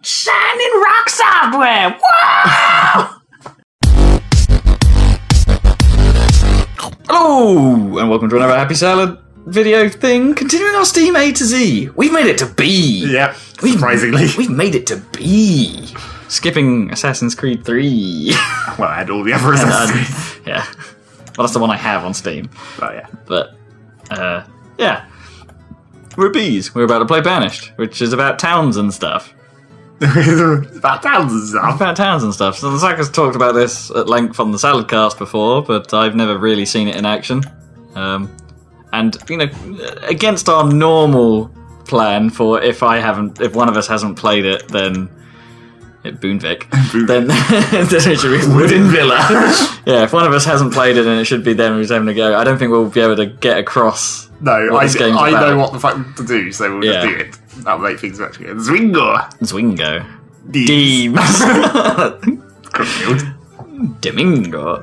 Shining rock software! Whoa! Hello, and welcome to another Happy Salad video thing. Continuing our Steam A to Z. We've made it to B. Yep, surprisingly. We've made it to B. Skipping Assassin's Creed 3. Well, I had all the other Assassin's Creed. Yeah. Well, that's the one I have on Steam. Oh, yeah. But, yeah. We're B's. We're about to play Banished, which is about towns and stuff. About towns and stuff. About towns and stuff. So Zac has talked about this at length on the Saladcast before, but I've never really seen it in action. And, you know, against our normal plan for if one of us hasn't played it, then... Boonvik. Then it should be Wooden Villa. Yeah, if one of us hasn't played it, then it should be them who's having a go. I don't think we'll be able to get across. No, what this game's I about. know what the fuck to do, so we'll just do it. That'll make things much good. Zwingo. Deems. Domingo.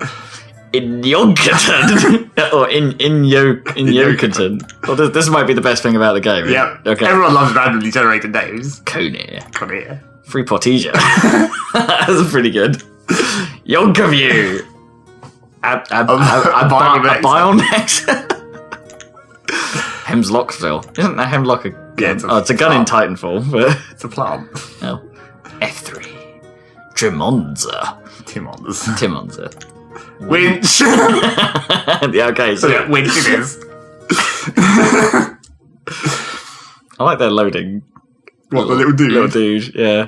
In Yokerton. Or in Yokerton. Well, this might be the best thing about the game. Yeah. Okay. Everyone loves randomly generated names. Coney. Coney. Free Portija. That's pretty good. Yonkerview. A Bionex. Hemslocksville. Isn't that Hemlock a gun? Yeah, it's a gun in Titanfall. But... It's a plant. Oh. F3. Trimonza. Timonza. Winch. Yeah, okay. So yeah, winch it is. I like their loading. What, the little dude? Little dude, yeah.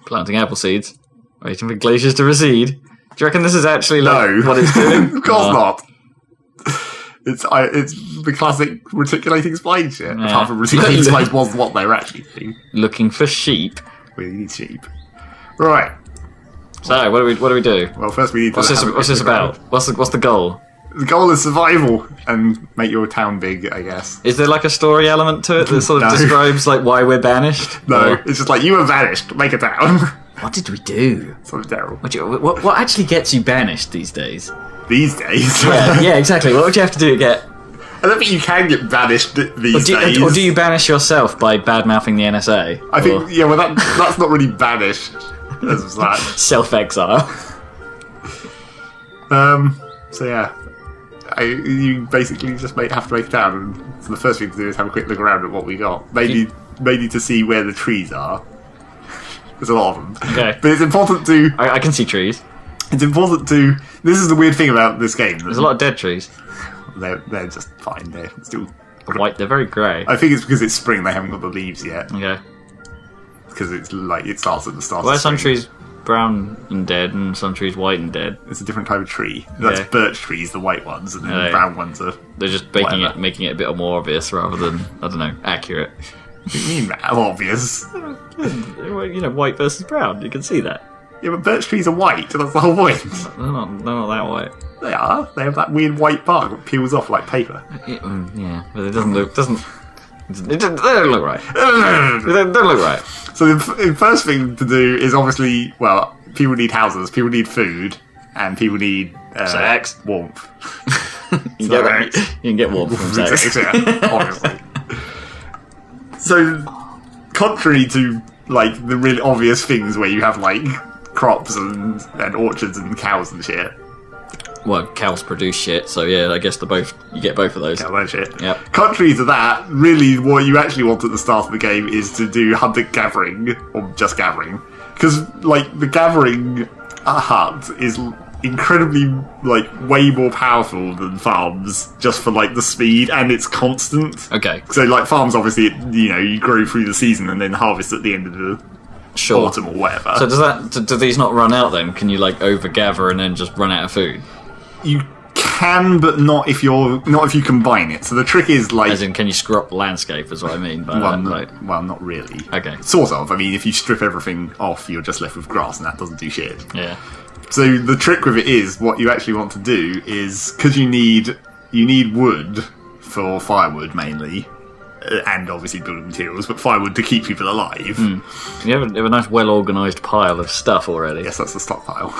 Planting apple seeds. Waiting for glaciers to recede. Do you reckon this is actually what it's doing? Of course not. It's the classic reticulating spline shit. Yeah. Apart from reticulating spines wasn't what they were actually doing. Looking for sheep. We need sheep. Right. So, what do we do? Well, first we need to... What's this about? What's the goal? The goal is survival and make your town big, I guess. Is there like a story element to it that sort of describes like why we're banished? No, or... it's just like, you were banished, make a town. What did we do? Something terrible. What actually gets you banished these days? These days? Yeah, exactly. What would you have to do to get... I don't think you can get banished these days. Or do you banish yourself by bad-mouthing the NSA? I think, yeah, well that's not really banished. That's that. Self-exile. So yeah. You basically just have to make a town, and so the first thing to do is have a quick look around at what we got. Maybe to see where the trees are. There's a lot of them. Okay. But it's important to... I can see trees. It's important to... This is the weird thing about this game. There's a lot of dead trees. They're just fine. They're still... White, they're very grey. I think it's because it's spring, they haven't got the leaves yet. Okay. Because it's like, it starts at the start Why of are some spring. trees brown and dead and some trees white and dead? It's a different type of tree. That's birch trees, the white ones, and then the brown ones are... They're just making it a bit more obvious rather than, I don't know, accurate. What do you mean, obvious? You know, white versus brown, you can see that. Yeah, but birch trees are white, that's the whole point. They're not that white. They are. They have that weird white bark that peels off like paper. Yeah, but it doesn't look... They don't look right. They don't look right. So the first thing to do is obviously, well, people need houses, people need food, and people need... sex. Warmth. You can get warmth from sex. Yeah, obviously. So, contrary to, like, the really obvious things where you have, like, crops and orchards and cows and shit. Well, cows produce shit, so yeah, I guess you get both of those. Cow and shit. Yep. Contrary to that, really what you actually want at the start of the game is to do hunting-gathering, or just gathering. Because, like, the gathering hut is incredibly, like, way more powerful than farms, just for, like, the speed, and it's constant. Okay. So, like, farms, obviously, you grow through the season and then harvest at the end of the autumn or whatever. So do these not run out then? Can you, like, overgather and then just run out of food? You can, but not if you combine it. So the trick is, like... As in, can you screw up the landscape, is what I mean by that? Well, not really. Okay. Sort of. I mean, if you strip everything off, you're just left with grass, and that doesn't do shit. Yeah. So the trick with it is, what you actually want to do is, because you need wood for firewood mainly, and obviously building materials, but firewood to keep people alive. You have a nice, well-organised pile of stuff already. Yes, that's the stockpile.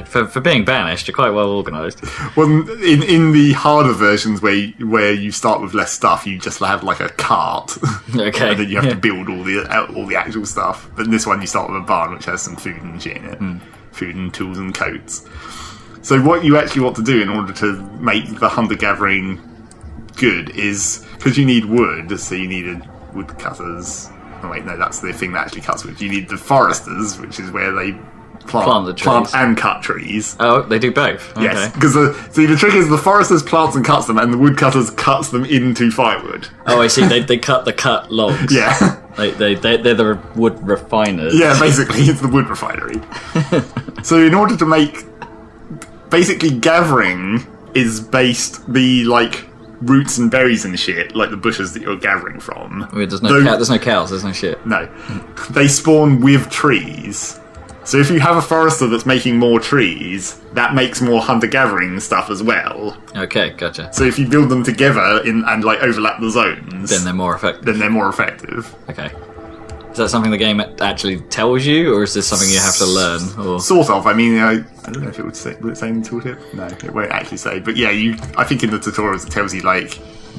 for being Banished, you're quite well organised. Well, in the harder versions where you start with less stuff, you just have like a cart. Okay. And then you have to build all the actual stuff. But in this one, you start with a barn which has some food and shit in it, food and tools and coats. So what you actually want to do in order to make the hunter-gathering good is, because you need wood, so you need woodcutters. Oh wait, no, that's the thing that actually cuts wood. You need the foresters, which is where they Plant the trees. And cut trees. Oh, they do both. Okay. Yes, because the trick is the foresters plants and cuts them, and the woodcutters cuts them into firewood. Oh, I see. They cut the cut logs. Yeah. They're the wood refiners. Yeah, basically, it's the wood refinery. So in order to make... Basically, gathering is based... The, roots and berries and shit, like the bushes that you're gathering from. There's no cows, there's no shit. No. They spawn with trees. So if you have a forester that's making more trees, that makes more hunter-gathering stuff as well. Okay, gotcha. So if you build them together and overlap the zones... Then they're more effective. Okay. Is that something the game actually tells you, or is this something you have to learn? Or? Sort of. I mean, I don't know if it would say in the tooltip. No, it won't actually say. But yeah, I think in the tutorials it tells you,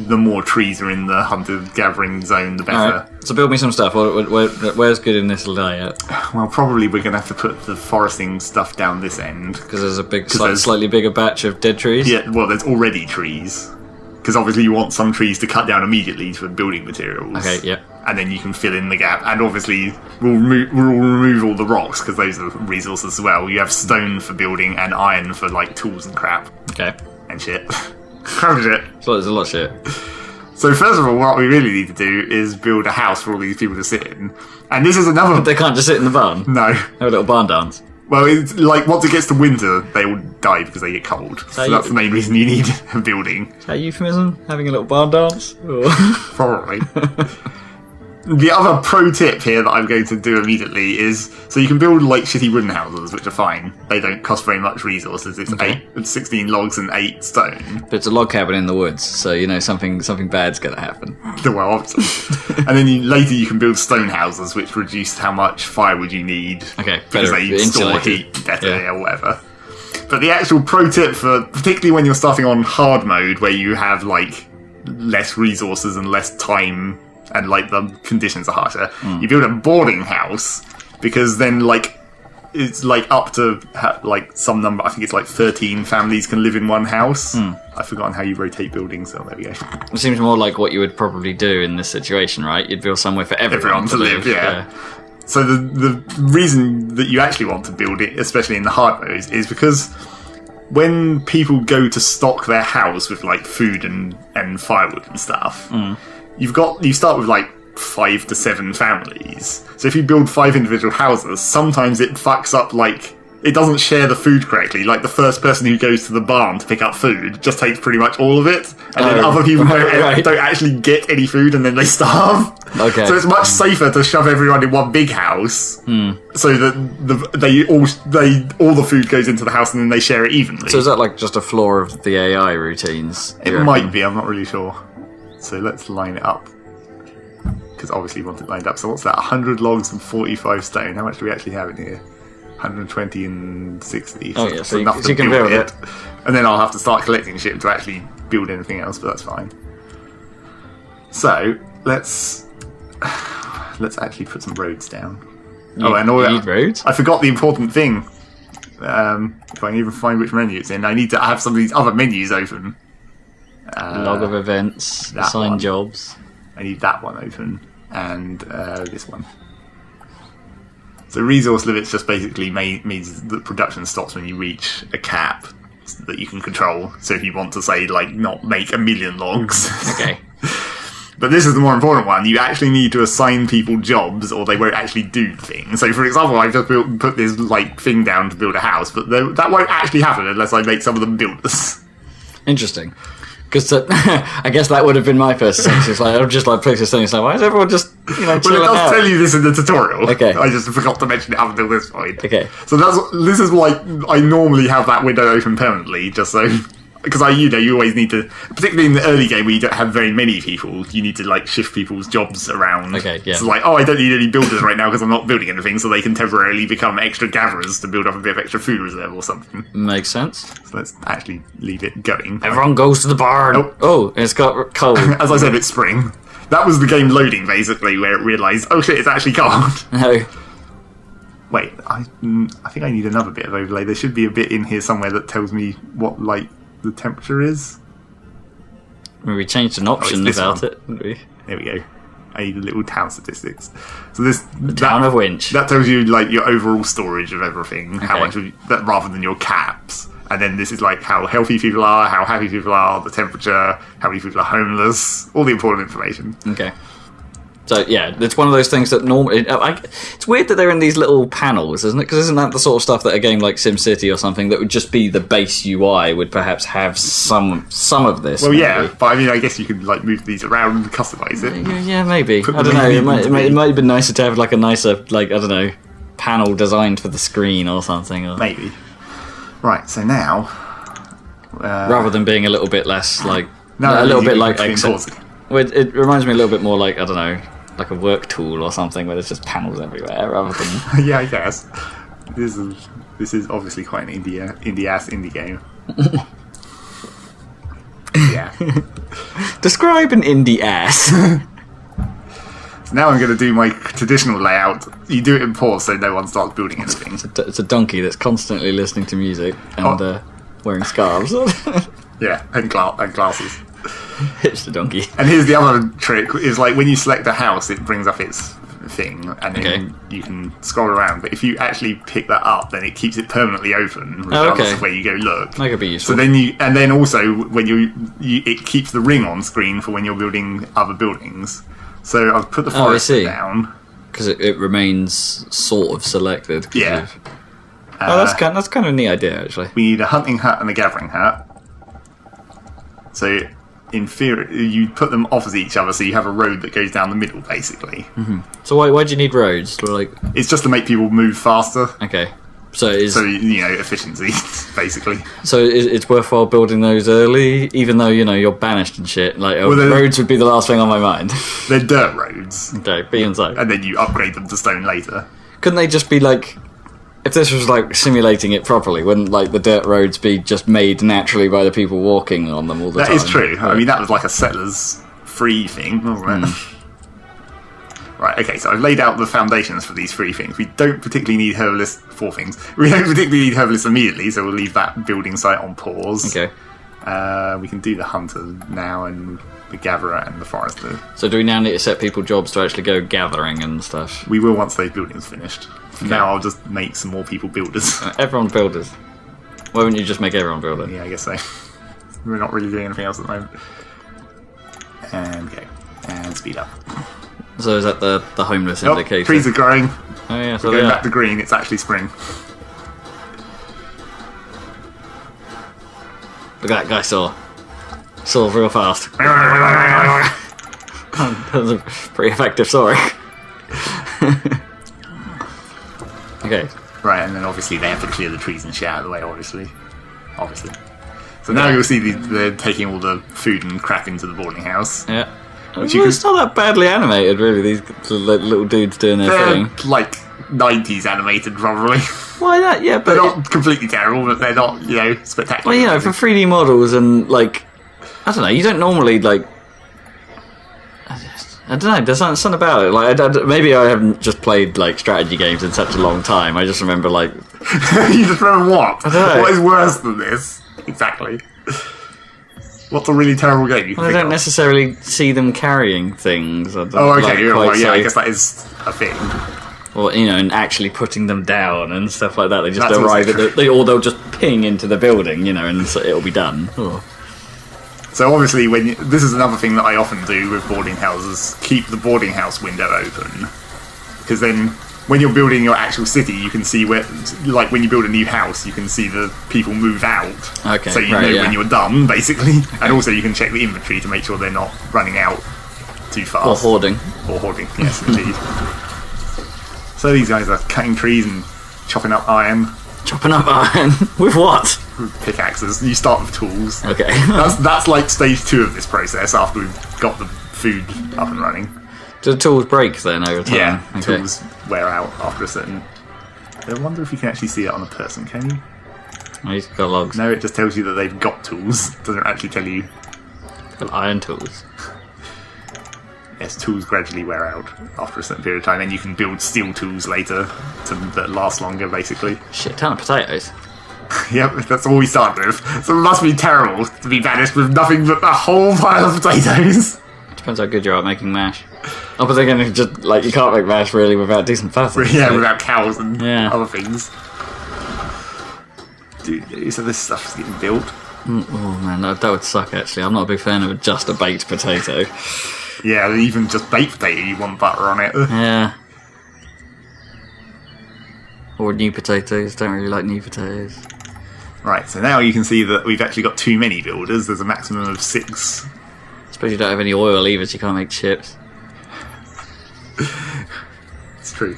the more trees are in the hunter-gathering zone, the better. Alright, so build me some stuff. Where's good in this layout? Well, probably we're going to have to put the foresting stuff down this end. Because there's a slightly bigger batch of dead trees? Yeah, well, there's already trees. Because obviously you want some trees to cut down immediately for building materials. Okay, yeah. And then you can fill in the gap. And obviously we'll remove all the rocks, because those are resources as well. You have stone for building and iron for, tools and crap. Okay. And shit. Crap shit. So there's a lot of shit. So first of all, what we really need to do is build a house for all these people to sit in. And this is another... They can't just sit in the barn? No. Have a little barn dance? Well, it's once it gets to winter, they all die because they get cold. So that's the main reason you need a building. Is that euphemism? Having a little barn dance? Probably. The other pro tip here that I'm going to do immediately is, so you can build shitty wooden houses, which are fine. They don't cost very much resources. It's 16 logs and 8 stone. But it's a log cabin in the woods, so something bad's going to happen. Well, obviously. And then later you can build stone houses, which reduce how much firewood you need. Okay, because they store heat better or whatever. But the actual pro tip particularly when you're starting on hard mode, where you have less resources and less time, and the conditions are harsher, you build a boarding house, because then it's up to some number. I think it's 13 families can live in one house. I've forgotten how you rotate buildings, so there we go. It seems more like what you would probably do in this situation, right? You'd build somewhere for everyone to live. Yeah. So the reason that you actually want to build it, especially in the hard modes, is because when people go to stock their house with food and firewood and stuff, you start with 5 to 7 families. So if you build 5 individual houses, sometimes it fucks up it doesn't share the food correctly. The first person who goes to the barn to pick up food just takes pretty much all of it, and then other people don't actually get any food, and then they starve. Okay. So it's much safer to shove everyone in one big house, so that all the food goes into the house, and then they share it evenly. So is that just a flaw of the AI routines? It might be. I'm not really sure. So let's line it up, because obviously you want it lined up. So what's that? 100 logs and 45 stone. How much do we actually have in here? 120 and 60. Oh yeah, so enough you can build it. And then I'll have to start collecting shit to actually build anything else, but that's fine. So let's actually put some roads down. You need roads? I forgot the important thing. If I can even find which menu it's in, I need to have some of these other menus open. Log of events, assign jobs. I need that one open, and this one. So resource limits just basically means that production stops when you reach a cap that you can control. So if you want to say not make 1 million logs. Okay. But this is the more important one. You actually need to assign people jobs, or they won't actually do things. So for example, I've just put this thing down to build a house, but that won't actually happen unless I make some of them builders. Interesting. Because I guess that would have been my first sense. It's I would just place this thing. It's why is everyone just chilling out? Well, it does tell you this in the tutorial. Okay. I just forgot to mention it up until this point. Okay. So this is why I normally have that window open permanently, just so because you always need to, particularly in the early game where you don't have very many people, you need to like shift people's jobs around. Okay, yeah. So like, I don't need any builders right now because I'm not building anything, so they can temporarily become extra gatherers to build up a bit of extra food reserve or something. Makes sense. So let's actually leave it going. Everyone goes to the barn. Oh, it's got cold. As I said, it's spring. That was the game loading basically, where it realised, oh shit, it's actually cold. No. Wait, I think I need another bit of overlay. There should be a bit in here somewhere that tells me what like the temperature is. We changed an option about it, didn't we? There we go. I need a little town statistics. So the town of Winch. That tells you like your overall storage of everything, how much rather than your caps. And then this is like how healthy people are, how happy people are, the temperature, how many people are homeless, all the important information. Okay. So yeah, it's one of those things that normally it's weird that they're in these little panels, isn't it? Because isn't that the sort of stuff that a game like SimCity or something that would just be the base UI would perhaps have some of this? Well, maybe. Yeah, but I mean, I guess you could like move these around and customize it. Yeah, maybe. I don't know. It might have been nicer to have like a nicer, like I don't know, panel designed for the screen or something. Or... Maybe. Right. So now, rather than being a little bit less like no, a little bit like it reminds me a little bit more like I don't know. Like a work tool or something where there's just panels everywhere rather than... Yeah, I guess. This is obviously quite an indie game. Yeah. Describe an indie ass. So now I'm going to do my traditional layout. You do it in pause so no one starts building anything. It's a donkey that's constantly listening to music and wearing scarves. Yeah, and glasses. It's the donkey. And here's the other trick, is like when you select a house, it brings up its thing, and then you can scroll around. But if you actually pick that up, then it keeps it permanently open, regardless of where you go look. That could be useful. So then also, when it keeps the ring on screen for when you're building other buildings. So I've put the forest down. Because it remains sort of selected. Yeah. That's kind of a neat idea, actually. We need a hunting hut and a gathering hut. So, in theory, you put them opposite each other, so you have a road that goes down the middle, basically. Mm-hmm. So why do you need roads? It's just to make people move faster. Okay. So efficiency, basically. So it's worthwhile building those early, even though you're banished and shit. Like roads would be the last thing on my mind. They're dirt roads. Okay, be inside. And then you upgrade them to stone later. Couldn't they just be like? If this was like simulating it properly, wouldn't like the dirt roads be just made naturally by the people walking on them all the time? That is true. Right. I mean, that was like a settlers free thing, wasn't it? Right, okay, so I've laid out the foundations for these three things. We don't particularly need herbalists for things. We don't particularly need herbalists immediately, so we'll leave that building site on pause. Okay. We can do the hunter now and the gatherer and the forester. So do we now need to set people jobs to actually go gathering and stuff? We will once those buildings finished. Okay. Now I'll just make some more people builders. Everyone builders. Why wouldn't you just make everyone builder? Yeah, I guess so. We're not really doing anything else at the moment. And go. And speed up. So is that the homeless indicator? Trees are growing. Oh yeah, so we're going back to green. It's actually spring. Look at that guy saw real fast. That was a pretty effective sorry. Okay. Right, and then obviously they have to clear the trees and shit out of the way, obviously. So now you'll see they're taking all the food and crap into the boarding house. Yeah. It's not that badly animated, really, these little dudes doing their thing. They're like 90s animated, probably. Why not? Yeah, but... They're not completely terrible, but they're not, spectacular. Well, for 3D models and, like... I don't know, you don't normally, like... I don't know, there's something about it. Like, maybe I haven't just played, like, strategy games in such a long time. I just remember, like... You just remember what? I don't know. What is worse than this? Exactly. What's a really terrible game? I don't necessarily see them carrying things. Okay. I guess that is a thing. Or and actually putting them down and stuff like that. They just arrive at they'll just ping into the building, and so it'll be done. Oh. So obviously, this is another thing that I often do with boarding houses: keep the boarding house window open, because then when you're building your actual city, you can see where, like when you build a new house, you can see the people move out. Okay. So you know when you're done, basically. And also you can check the inventory to make sure they're not running out too fast. Or hoarding. Yes, indeed. So these guys are cutting trees and chopping up iron. Chopping up iron? With what? pickaxes. You start with tools. Okay. That's like stage 2 of this process after we've got the food up and running. Do the tools break then over time? Yeah, Okay. tools wear out after a certain... I wonder if you can actually see it on a person, can you? Oh, he's got logs. No, it just tells you that they've got tools. It doesn't actually tell you... Got iron tools. Yes, tools gradually wear out after a certain period of time, and you can build steel tools later that last longer, basically. Shit, ton of potatoes. Yep, that's all we started with. So it must be terrible to be banished with nothing but a whole pile of potatoes. Depends how good you are at making mash. Oh, but then again, just like you can't make mash really without decent fattens. Yeah, so. without cows and Yeah. other things. Dude, so this stuff's getting built. Oh man, that would suck actually. I'm not a big fan of just a baked potato. Yeah, even just baked potato, you want butter on it. Yeah. Or new potatoes. Don't really like new potatoes. Right, so now you can see that we've actually got too many builders. There's a maximum of 6. I suppose you don't have any oil either, so you can't make chips. It's true.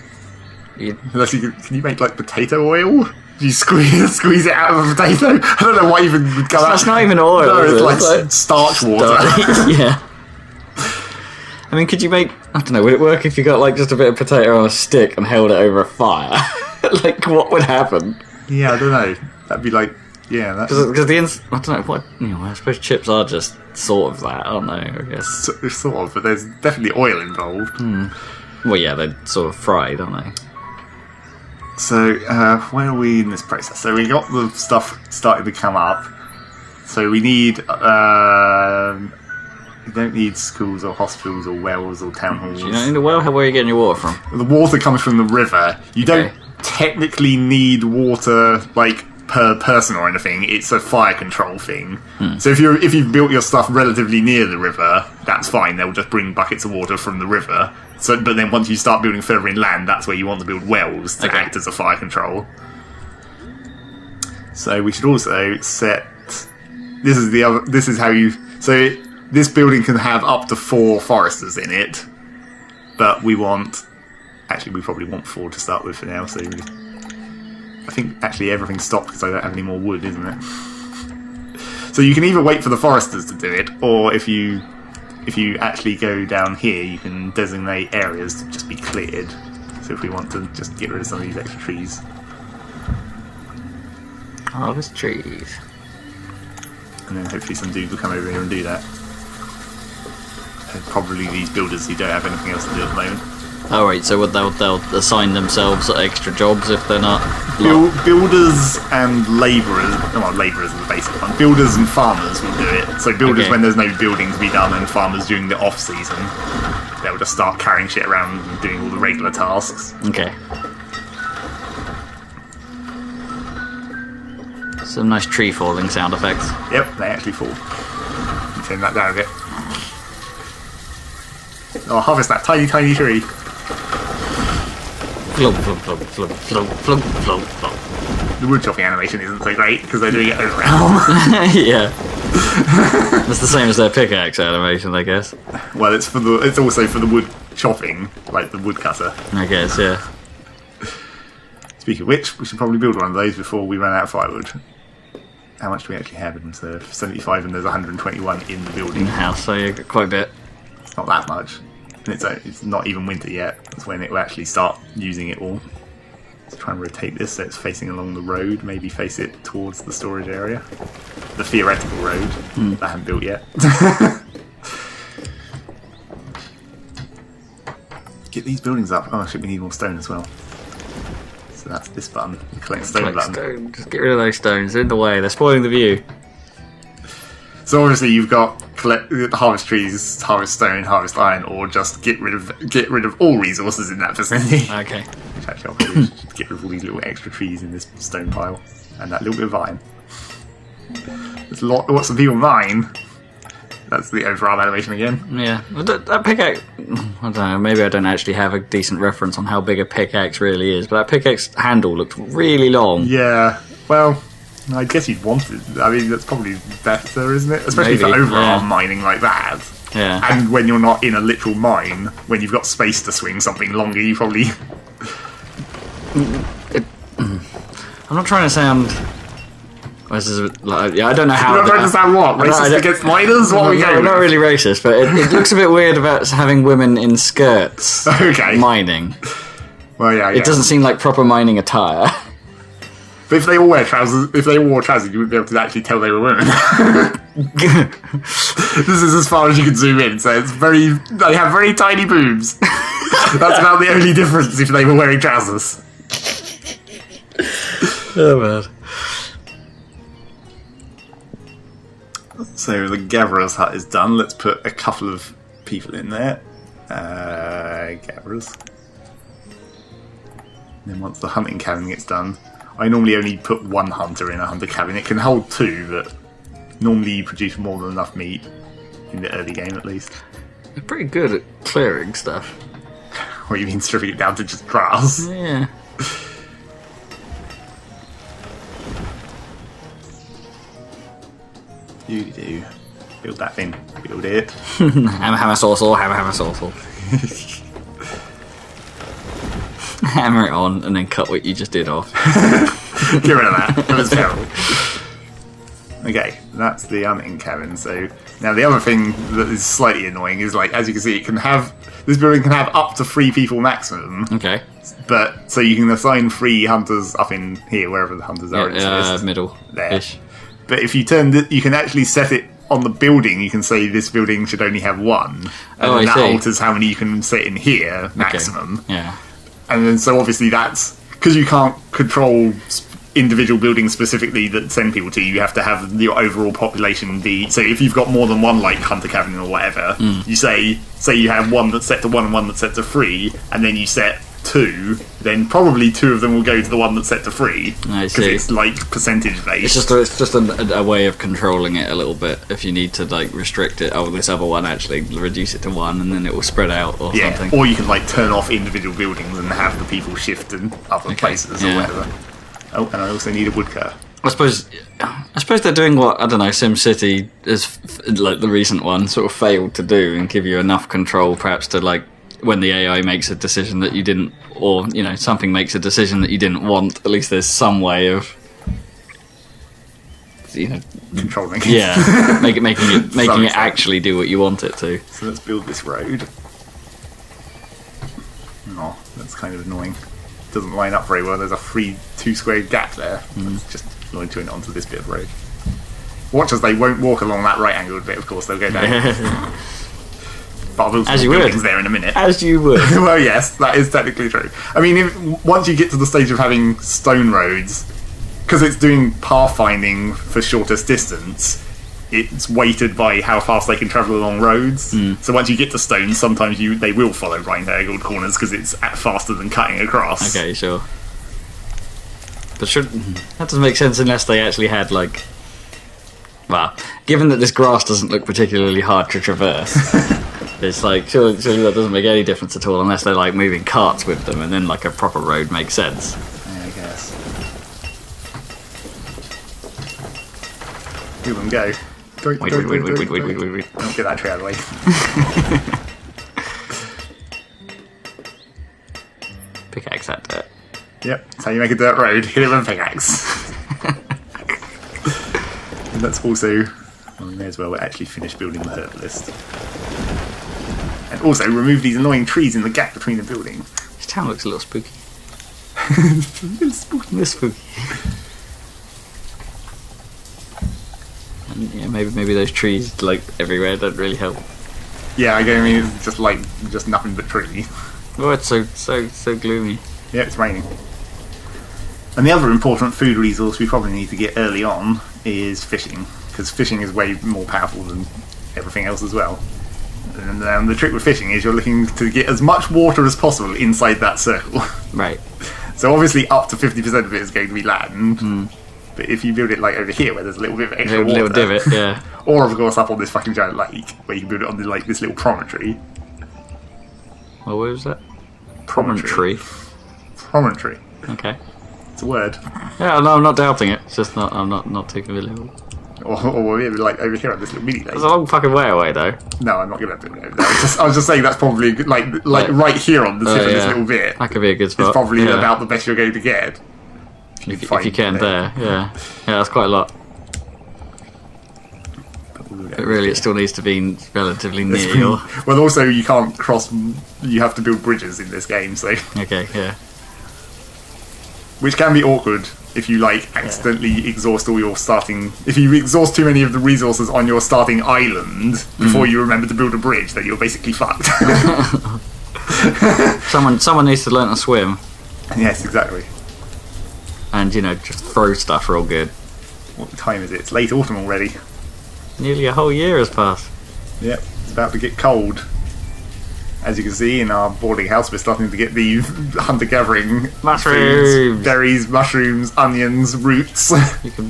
You, Unless can you make like potato oil? Do you squeeze it out of a potato? I don't know what even would come out. that's not even oil. No, is it's it? like starch water. Yeah. I mean, could you make... I don't know, would it work if you got like just a bit of potato on a stick and held it over a fire? Like, what would happen? Yeah, I don't know. That'd be like, yeah, that's Because I don't know, what... You know, I suppose chips are just sort of that, aren't they, I guess? sort of, but there's definitely oil involved. Well, yeah, they're sort of fried, aren't they? So, where are we in this process? So we got the stuff starting to come up. So we need, we don't need schools or hospitals or wells or town halls. You know, in the well, where are you getting your water from? The water comes from the river. You don't Okay. technically need water, like, per person or anything. It's a fire control thing. So if you've built your stuff relatively near the river, that's fine. They'll just bring buckets of water from the river. So, but then once you start building further inland, that's where you want to build wells to act as a fire control. So we should also set. This is how you. So this building can have up to 4 foresters in it, but we want. Actually, we probably want 4 to start with for now. So I think actually everything's stopped because I don't have any more wood, isn't it? So you can either wait for the foresters to do it, or if you actually go down here, you can designate areas to just be cleared. So if we want to just get rid of some of these extra trees. Harvest trees. And then hopefully some dude will come over here and do that. And probably these builders who don't have anything else to do at the moment. Oh, right, so they'll assign themselves extra jobs if they're not... Builders and labourers, well, labourers are the basic one. Builders and farmers will do it. So builders Okay. when there's no building to be done, and farmers during the off season, they'll just start carrying shit around and doing all the regular tasks. Okay. Some nice tree falling sound effects. Yep, they actually fall. Turn that down a bit. Oh, harvest that tiny, tiny tree. Flump, flump, flump, flump, flump, flump, flump, flump. The wood chopping animation isn't so great because they're doing it over realm. Yeah. That's the same as their pickaxe animation, I guess. Well, it's also for the wood chopping, like the woodcutter. I guess, yeah. Speaking of which, we should probably build one of those before we run out of firewood. How much do we actually have in the 75 and there's 121 in the building? In the house, so you got quite a bit. It's not that much. And it's not even winter yet. That's when it will actually start using it all. Let's try and rotate this so it's facing along the road. Maybe face it towards the storage area. The theoretical road that I haven't built yet. Get these buildings up. Oh shit, we need more stone as well. So that's this button. The collect stone button. Stone. Just get rid of those stones. They're in the way. They're spoiling the view. So obviously you've got harvest trees, harvest stone, harvest iron, or just get rid of all resources in that vicinity. Okay. Which actually I'll probably should get rid of all these little extra trees in this stone pile and that little bit of iron. There's lots of people mine. That's the overarm animation again. Yeah. Well, that pickaxe... I don't know, maybe I don't actually have a decent reference on how big a pickaxe really is, but that pickaxe handle looked really long. Yeah, well, I guess you'd want it. I mean, that's probably better, isn't it? Especially Maybe, for overarm yeah. mining like that. Yeah. And when you're not in a literal mine, when you've got space to swing something longer, you probably... I'm not trying to sound I don't know how. You don't understand what? Racist against minors? What are we going not with? really racist, but it looks a bit weird about having women in skirts mining. Well, yeah. It doesn't seem like proper mining attire. But if they all wear trousers, you wouldn't be able to actually tell they were women. This is as far as you can zoom in, so they have very tiny boobs. That's about the only difference if they were wearing trousers. Oh man. So the gatherer's hut is done. Let's put a couple of people in there. Gatherers. Then once the hunting cabin gets done, I normally only put one hunter in a hunter cabin. It can hold two, but normally you produce more than enough meat in the early game, at least. They're pretty good at clearing stuff. What, you mean stripping it down to just grass? Yeah. Do. Build that thing. Build it. Hammer sauce, hammer sauce. Hammer it on and then cut what you just did off. Get rid of that. That was terrible. Okay, that's the hunting cabin. So now the other thing that is slightly annoying is, like, as you can see, this building can have up to 3 people maximum. Okay. But so you can assign 3 hunters up in here, wherever the hunters are in this list. Middle. There. But if you turn you can actually set it on the building. You can say this building should only have 1. And then that alters how many you can set in here maximum. Okay. Yeah. And then so obviously that's because you can't control individual buildings specifically that send people to. You have to have your overall population be. So if you've got more than one, like hunter cabin or whatever, you say you have one that's set to 1 and one that's set to 3, and then you set 2, then probably 2 of them will go to the one that's set to 3 because it's like percentage based. It's just a way of controlling it a little bit. If you need to like restrict it, this other one actually reduce it to 1, and then it will spread out or something. Or you can like turn off individual buildings and have the people shift in other places or whatever. Oh, and I also need a woodcut. I suppose they're doing what, I don't know, SimCity is like the recent one sort of failed to do, and give you enough control perhaps to, like, when the AI makes a decision that you didn't, or, you know, something makes a decision that you didn't want, at least there's some way of, you know, controlling it. Yeah, making it actually do what you want it to. So let's build this road. Oh, that's kind of annoying. Doesn't line up very well. There's a free 2 square gap there. Let's just launch it onto this bit of road. Watch as they won't walk along that right angled bit, of course, they'll go down. But I'll build some buildings there in a minute. As you would. Well, yes, that is technically true. I mean, once you get to the stage of having stone roads, because it's doing pathfinding for shortest distance, it's weighted by how fast they can travel along roads. So once you get to stone, sometimes they will follow right angled corners because it's faster than cutting across. Okay, sure. But that doesn't make sense unless they actually had, like... Well, given that this grass doesn't look particularly hard to traverse, it's like, surely that doesn't make any difference at all unless they're, like, moving carts with them, and then, like, a proper road makes sense. Yeah, I guess. Give them go. Wait. Don't get that tree out of the way. Pickaxe that dirt. Yep, that's how you make a dirt road. Hit it with a pickaxe. And that's also... Well, we may as well actually finish building the herbalist. And also remove these annoying trees in the gap between the building. This town looks a little spooky. A little spooky. And, yeah, maybe those trees, like, everywhere don't really help. Yeah, I mean, it's just nothing but tree. Oh, it's so gloomy. Yeah, it's raining. And the other important food resource we probably need to get early on is fishing, because fishing is way more powerful than everything else as well. And the trick with fishing is you're looking to get as much water as possible inside that circle. Right. So obviously up to 50% of it is going to be land. But if you build it like over here where there's a little bit of extra water, little divot, yeah. Or of course up on this fucking giant lake where you can build it on like this little promontory. Well, where was that? Promontory. Okay. It's a word. Yeah, no, I'm not doubting it. It's just I'm not too familiar with it. Or maybe like over here on this little mini lake. It's a long fucking way away, though. No, I'm not going to do it. No, I was just saying that's probably like right here on the tip of this little bit. That could be a good spot. It's probably about the best you're going to get. If you can there, yeah, that's quite a lot. But really, it still needs to be relatively near your... Well, also, you can't cross... You have to build bridges in this game, so... Okay, yeah. Which can be awkward if you, like, accidentally exhaust all your starting... If you exhaust too many of the resources on your starting island before you remember to build a bridge, then you're basically fucked. Someone needs to learn to swim. Yes, exactly. And, just throw stuff real good. What time is it? It's late autumn already. Nearly a whole year has passed. Yep, it's about to get cold. As you can see in our boarding house, we're starting to get the hunter-gathering mushrooms, foods, berries, mushrooms, onions, roots.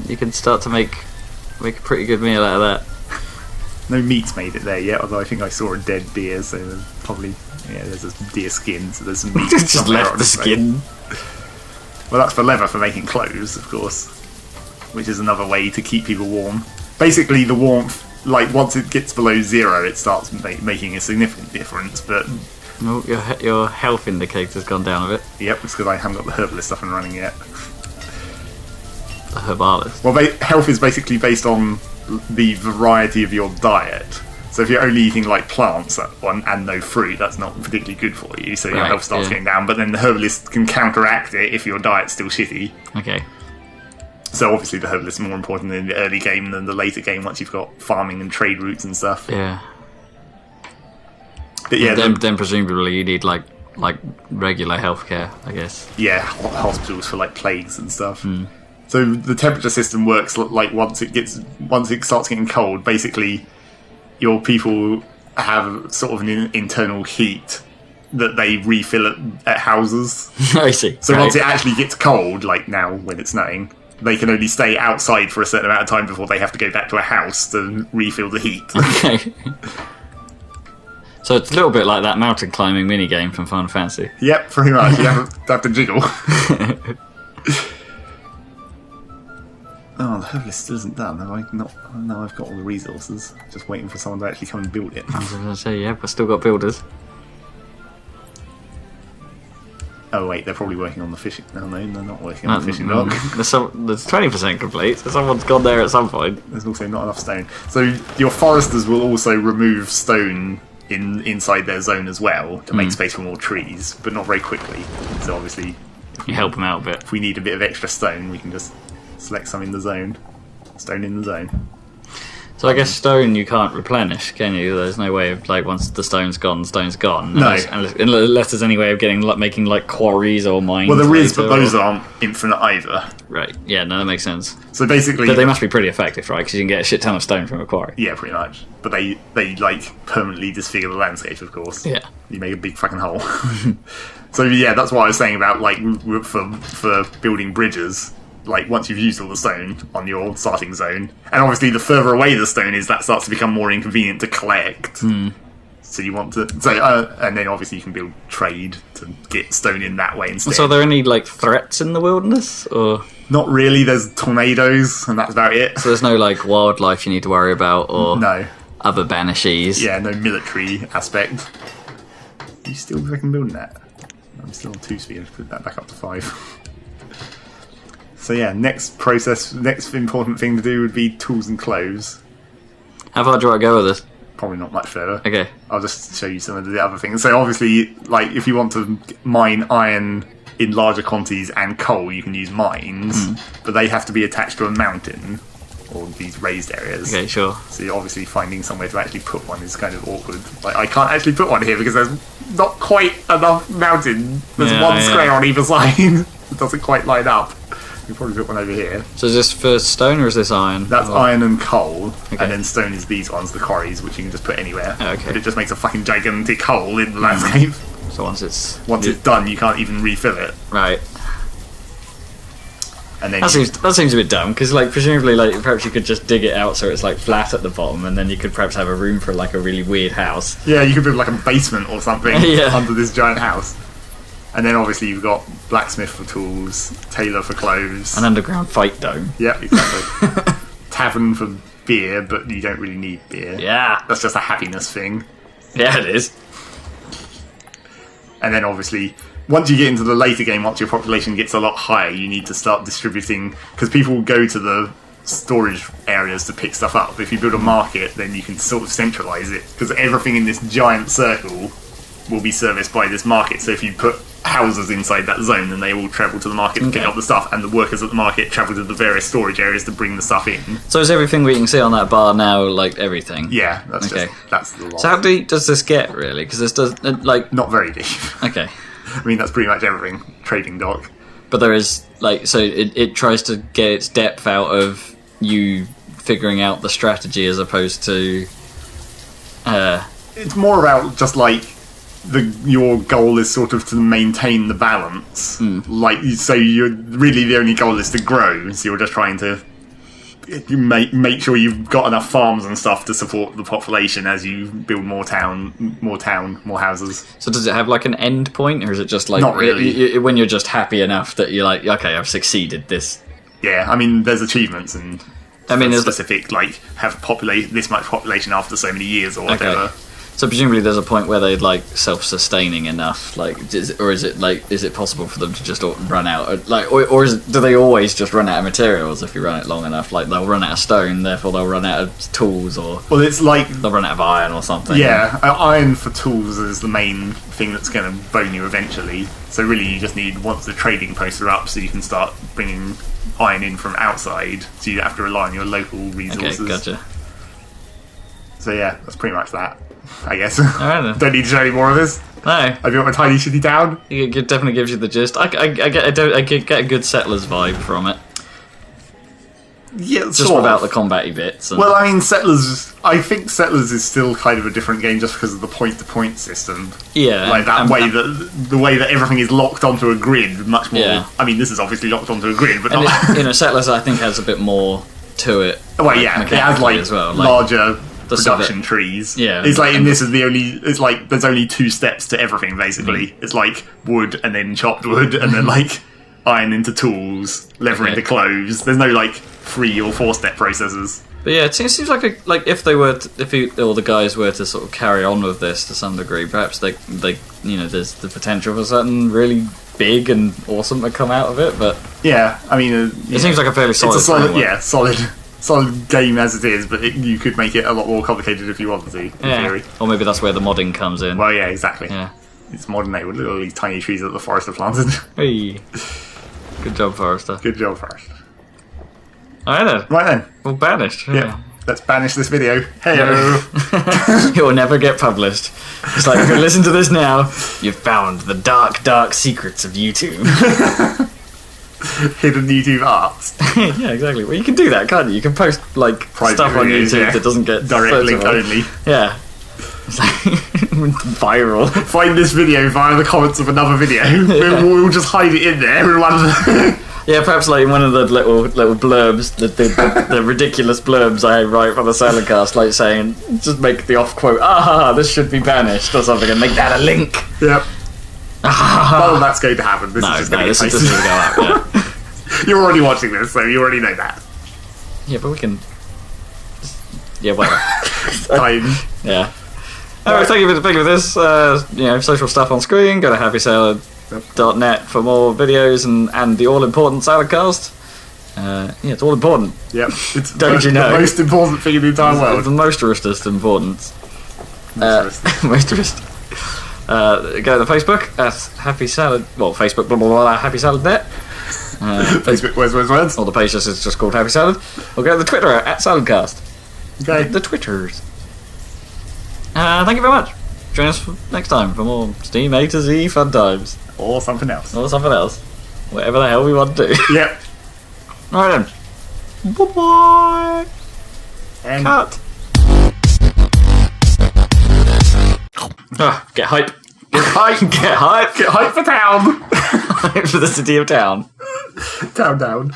You can start to make a pretty good meal out of that. No meat's made it there yet, although I think I saw a dead deer, so there's probably there's a deer skin, so there's some meat. Just left the skin. Well, that's for leather for making clothes, of course, which is another way to keep people warm. Basically, the warmth, like, once it gets below 0, it starts making a significant difference, but... Oh, your health indicator's gone down a bit. Yep, it's because I haven't got the herbalist up and running yet. The herbalist? Well, health is basically based on the variety of your diet. So if you're only eating, like, plants and no fruit, that's not particularly good for you, so your health starts going down, but then the herbalist can counteract it if your diet's still shitty. Okay. So obviously the herbalist is more important in the early game than the later game once you've got farming and trade routes and stuff. Yeah. But yeah, then presumably you need like regular healthcare, I guess. Yeah, hospitals for like plagues and stuff. So the temperature system works like once it starts getting cold, basically your people have sort of an internal heat that they refill at houses. I see. So once it actually gets cold, like now when it's snowing, they can only stay outside for a certain amount of time before they have to go back to a house to refill the heat. Okay. So it's a little bit like that mountain climbing minigame from Final Fantasy. Yep, pretty much. You have to jiggle. Oh, the herbalist still isn't done. Have I not? No, I've got all the resources. Just waiting for someone to actually come and build it. I was going to say, yeah, but still got builders. Oh wait, they're probably working on the fishing. No, they're not working on the fishing dock. There's 20% complete, so someone's gone there at some point. There's also not enough stone. So your foresters will also remove stone inside their zone as well to make space for more trees, but not very quickly. So obviously, you help them out a bit. If we need a bit of extra stone, we can just select some in the zone. Stone in the zone. So I guess stone you can't replenish, can you? There's no way of, like, once the stone's gone, No. Unless there's any way of making like quarries or mines. Well, there is, but those aren't infinite either. Right. Yeah, no, that makes sense. So basically, but they must be pretty effective, right? Because you can get a shit ton of stone from a quarry. Yeah, pretty much. But they like permanently disfigure the landscape, of course. Yeah. You make a big fucking hole. So yeah, that's what I was saying about like for building bridges. Like, once you've used all the stone on your starting zone, and obviously the further away the stone is, that starts to become more inconvenient to collect. So you want to... and then obviously you can build trade to get stone in that way instead. So are there any, like, threats in the wilderness, or...? Not really, there's tornadoes, and that's about it. So there's no, like, wildlife you need to worry about, or... No. Other banishes? Yeah, no military aspect. Are you still fucking building that? I'm still on 2 speed, put that back up to 5. So yeah, next important thing to do would be tools and clothes. How far do you want to go with this? Probably not much further. Okay. I'll just show you some of the other things. So obviously, like, if you want to mine iron in larger quantities and coal, you can use mines, but they have to be attached to a mountain or these raised areas. Okay, sure. So you're obviously finding somewhere to actually put one is kind of awkward. Like, I can't actually put one here because there's not quite enough mountain. There's one square on either side. It doesn't quite line up. You probably put one over here. So is this for stone or is this iron? That's iron and coal, and then stone is these ones, the quarries, which you can just put anywhere. Okay. But it just makes a fucking gigantic hole in the landscape. So once it's done, you can't even refill it. Right. And then that seems a bit dumb, because like presumably like perhaps you could just dig it out so it's like flat at the bottom, and then you could perhaps have a room for like a really weird house. Yeah, you could build like a basement or something under this giant house. And then obviously you've got blacksmith for tools, tailor for clothes. An underground fight dome. Yep, exactly. Tavern for beer, but you don't really need beer. Yeah. That's just a happiness thing. Yeah, it is. And then obviously, once you get into the later game, once your population gets a lot higher, you need to start distributing, because people will go to the storage areas to pick stuff up. If you build a market, then you can sort of centralise it, because everything in this giant circle will be serviced by this market. So if you put houses inside that zone, then they all travel to the market to pick up the stuff, and the workers at the market travel to the various storage areas to bring the stuff in. So is everything we can see on that bar now like everything? Yeah, that's the lot. So how deep does this get, really? Because this does, like... Not very deep. Okay. I mean, that's pretty much everything. Trading dock. But there is, like, so it tries to get its depth out of you figuring out the strategy as opposed to... It's more about just, like, your goal is sort of to maintain the balance. Like, so you're really, the only goal is to grow, so you're just trying to make sure you've got enough farms and stuff to support the population as you build more houses. So does it have like an end point, or is it just like... Not really. When you're just happy enough that you're like, okay, I've succeeded this? Yeah, I mean, there's achievements and there's specific, like, have this much population after so many years or whatever. Okay. So presumably there's a point where they're like self-sustaining enough, like, is it possible for them to just run out, or do they always just run out of materials if you run it long enough? Like they'll run out of stone, therefore they'll run out of tools, or it's like they'll run out of iron or something. Yeah, iron for tools is the main thing that's going to bone you eventually. So really, you just need once the trading posts are up, so you can start bringing iron in from outside, so you don't have to rely on your local resources. Okay, gotcha. So yeah, that's pretty much that, I guess. Alright. Don't need to show any more of this. No. I built my tiny shitty town. It definitely gives you the gist. I get a good Settlers vibe from it. Yeah, just without the combat-y bits. Well, I mean, I think Settlers is still kind of a different game just because of the point-to-point system. Yeah. Like the way that everything is locked onto a grid, much more... Yeah. I mean, this is obviously locked onto a grid, but not... Settlers, I think, has a bit more to it. Well, yeah, it has, like, as well. larger... production trees. Yeah. It's like in this is it's like there's only 2 steps to everything basically. It's like wood and then chopped wood and then like iron into tools, leather into clothes. There's no like 3 or 4 step processes. But yeah, it seems like if the guys were to sort of carry on with this to some degree, perhaps they there's the potential for something really big and awesome to come out of it. But yeah, I mean, it seems like a fairly solid. It's a solid game as it is, but you could make it a lot more complicated if you wanted to, in theory. Or maybe that's where the modding comes in. Well, yeah, exactly. Yeah. It's modern day with all these tiny trees that the Forester planted. Hey. Good job, Forester. Good job, Forester. Alright then. Right then. Well, Banished. Yeah. Let's banish this video. Hey-o. It will never get published. It's like, if you listen to this now, you've found the dark, dark secrets of YouTube. Hidden YouTube arts. Yeah, exactly. Well, you can do that, can't you? You can post like stuff on YouTube that doesn't get direct link only. Yeah. It's like viral. Find this video via the comments of another video. We'll just hide it in there. Yeah, perhaps like one of the little blurbs, the ridiculous blurbs I write for the Saladcast, like saying, just make the off quote, this should be banished or something, and make that a link. Yep. Well, that's going to happen. This is going to go up. Yeah. You're already watching this, so you already know that. Yeah, but we can. Yeah, whatever. Time. Yeah. Alright, thank you for this. Social stuff on screen. Go to happysalad.net for more videos and the all-important Saladcast. It's all important. Yep. It's Don't you know? The most important thing in the entire world. It's the most importance. Most go to the Facebook at Happy Salad. Well, Facebook, Happy Salad Net. Facebook, words. Or the page is just called Happy Salad. Or go to the Twitter at Saladcast. Okay. The Twitters. Thank you very much. Join us next time for more Steam A to Z fun times. Or something else. Whatever the hell we want to do. Yep. Alright then. Bye-bye. And cut. Get hype. Get hype. Get hype. Get hype for town. Hype for the city of town. Town down.